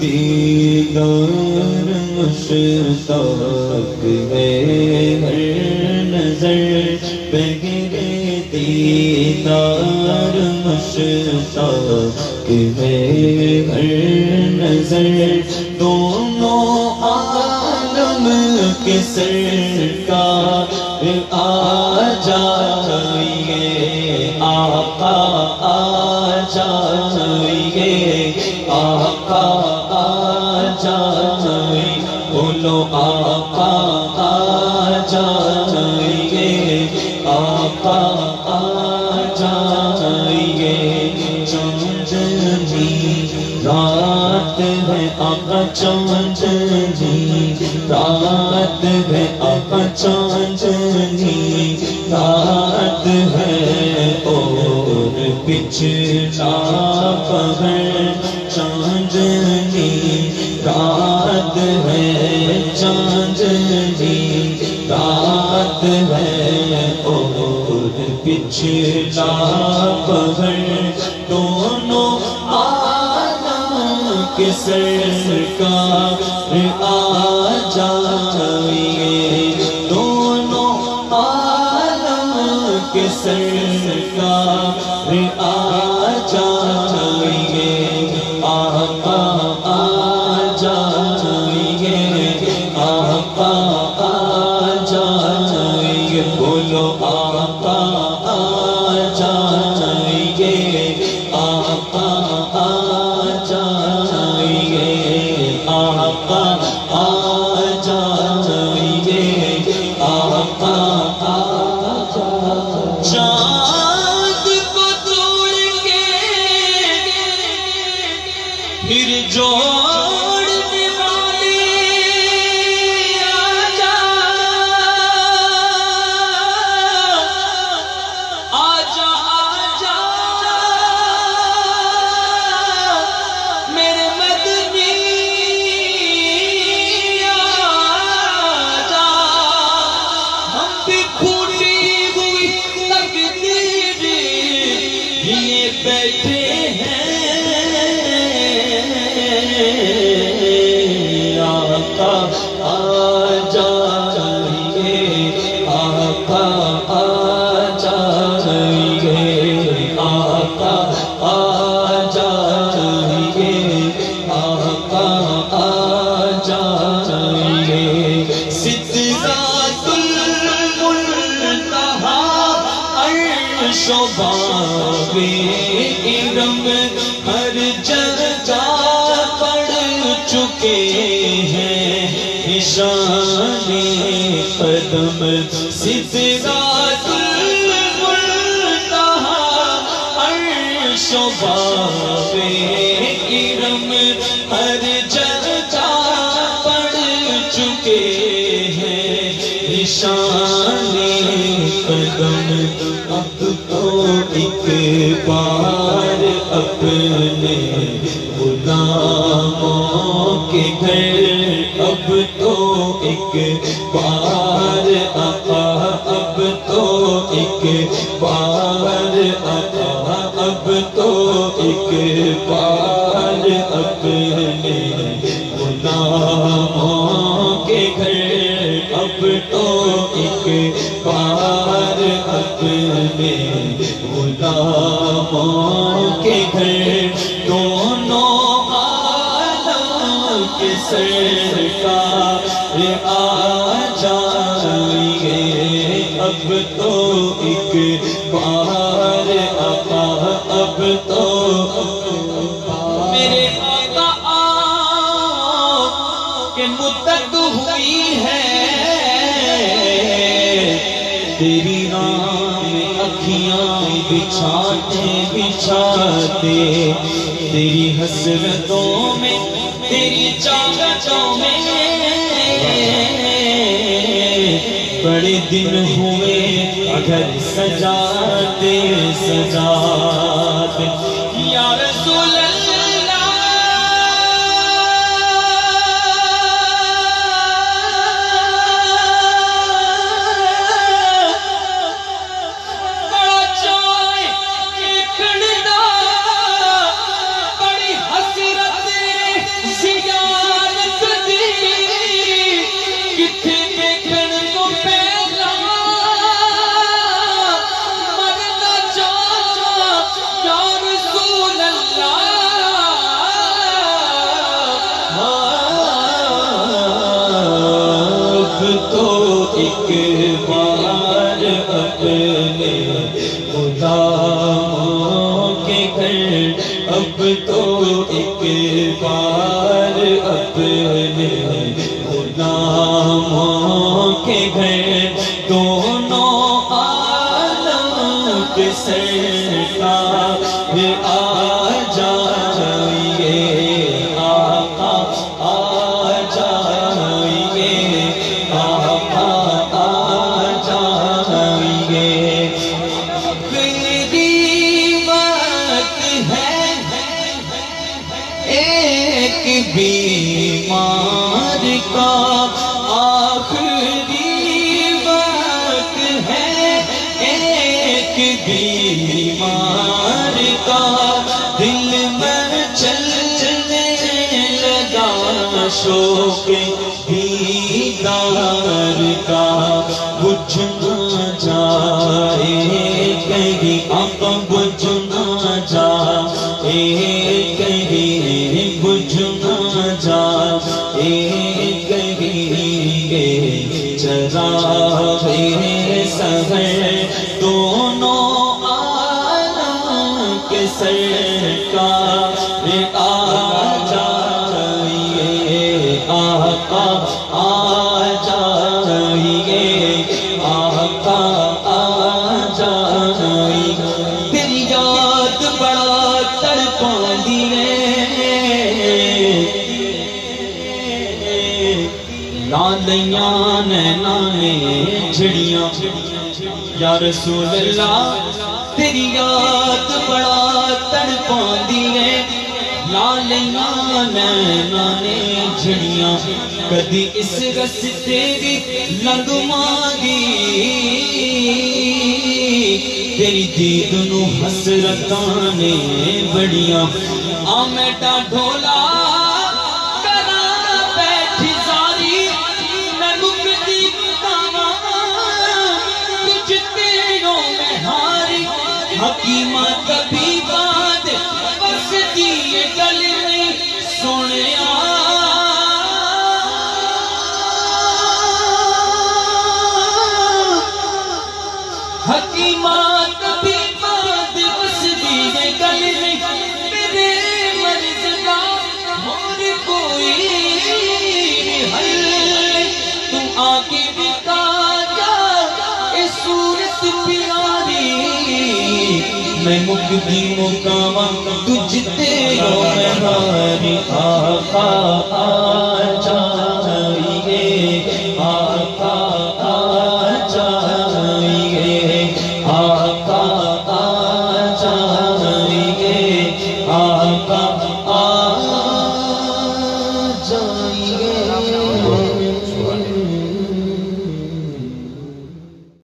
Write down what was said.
دیدار مشتاق ہے ہر نظر، بغیر دیدار مشتاق ہے ہر نظر، دونوں عالم کے سرکار آ جائیے، آقا آ جائیے، آقا آ جائیے، بولو آقا آ جائیے، آقا آ جائیے، چاندنی رات ہے آقا، چاندنی رات ہے آقا، چاندنی رات ہے اور پچھلا پہر، چاندنی رات ہے، چاندنی رات ہے اور پچھلا پہر، دونوں عالم کے سرکار آ جائیے، دونوں عالم کے سرکار آ جائیے، آقا آ جائیے، آقا آ جائیے، بولو آقا آ جائیے، آقا آ جائیے، آقا آ جائیے، آقا آ جائیے، چاند کو توڑ کے پھر جوڑنے والے آجا، آجا آجا میرے مدنی آجا، ہم بھی پھوٹی ہوئی تقدیر لیے بیٹھے ہیں، آقا آ جائیے، آقا آ جائیے، آقا آ جائیے، آقا آ جائیے، سدرۃ المنتہا عرش و باب ارم ہر جگہ پڑ چکے ہیں نشان قدم، سدرۃ المنتہا عرش و باب ارم ہر جگہ پڑ چکے ہیں نشان قدم، اب تو ایک بار اپنے غلاموں کے گھر، اب تو ایک بار آقا، اب تو ایک بار آقا، اب تو ایک بار اپنے غلاموں کے گھر، اب تو ایک بار اپنے غلاموں کے گھر، دونوں عالم کے سرکار آ جائیے، اب تو ایک بار آقا، اب تو میرے آقا آؤ کہ مدت ہوئی ہے تیری راہ میں اکھیاں بچھاتے بچھاتے، تیری حسرتوں میں تیری چاہتوں میں، بڑے دن ہوئے گھر سجاتے سجاتے، یا رسول اللہ بڑا چائے کھڑنا، بڑی حسرت غلاموں کے گھر اب تو ایک بار اپنے غلاموں کے گھر دونوں عالم کے سرکار آ جائیے آقا آ جائیے آقا آ جائیے میری بات ہے ایک بیمار کا آخری وقت ہے ایک بیمار کا دل میں چلنے لگا شوق دیدار کا بجھ نہ جائے کہیں اب بجھ نہ جائے کہیں بجھ نہ جائے کہیں چراغ سحر دونوں عالم کے سرکار آ جائیے آقا آ جائیے آقا آ جائیے تیری یاد بڑا تڑپاندی ہے لالیاں نینا نے جھڑیاں یا رسول اللہ تیری یاد بڑا تڑپاندی ہے لالیاں نینا نے جھڑیاں کدی اس رستے بھی لنگ مانگی تیری دید نو حسرتاں نے بڑیاں آ میٹا ڈھولا حکیمہ کبھی بات بس دیئے گل میں سنیا حکیمہ کبھی بات بس دیئے گل میں میرے مرض کا اور کوئی حل تم آگے بتا جا اے صورت پیاری میں مکدی مکاواں تجھ تے رو میں ہاری آقا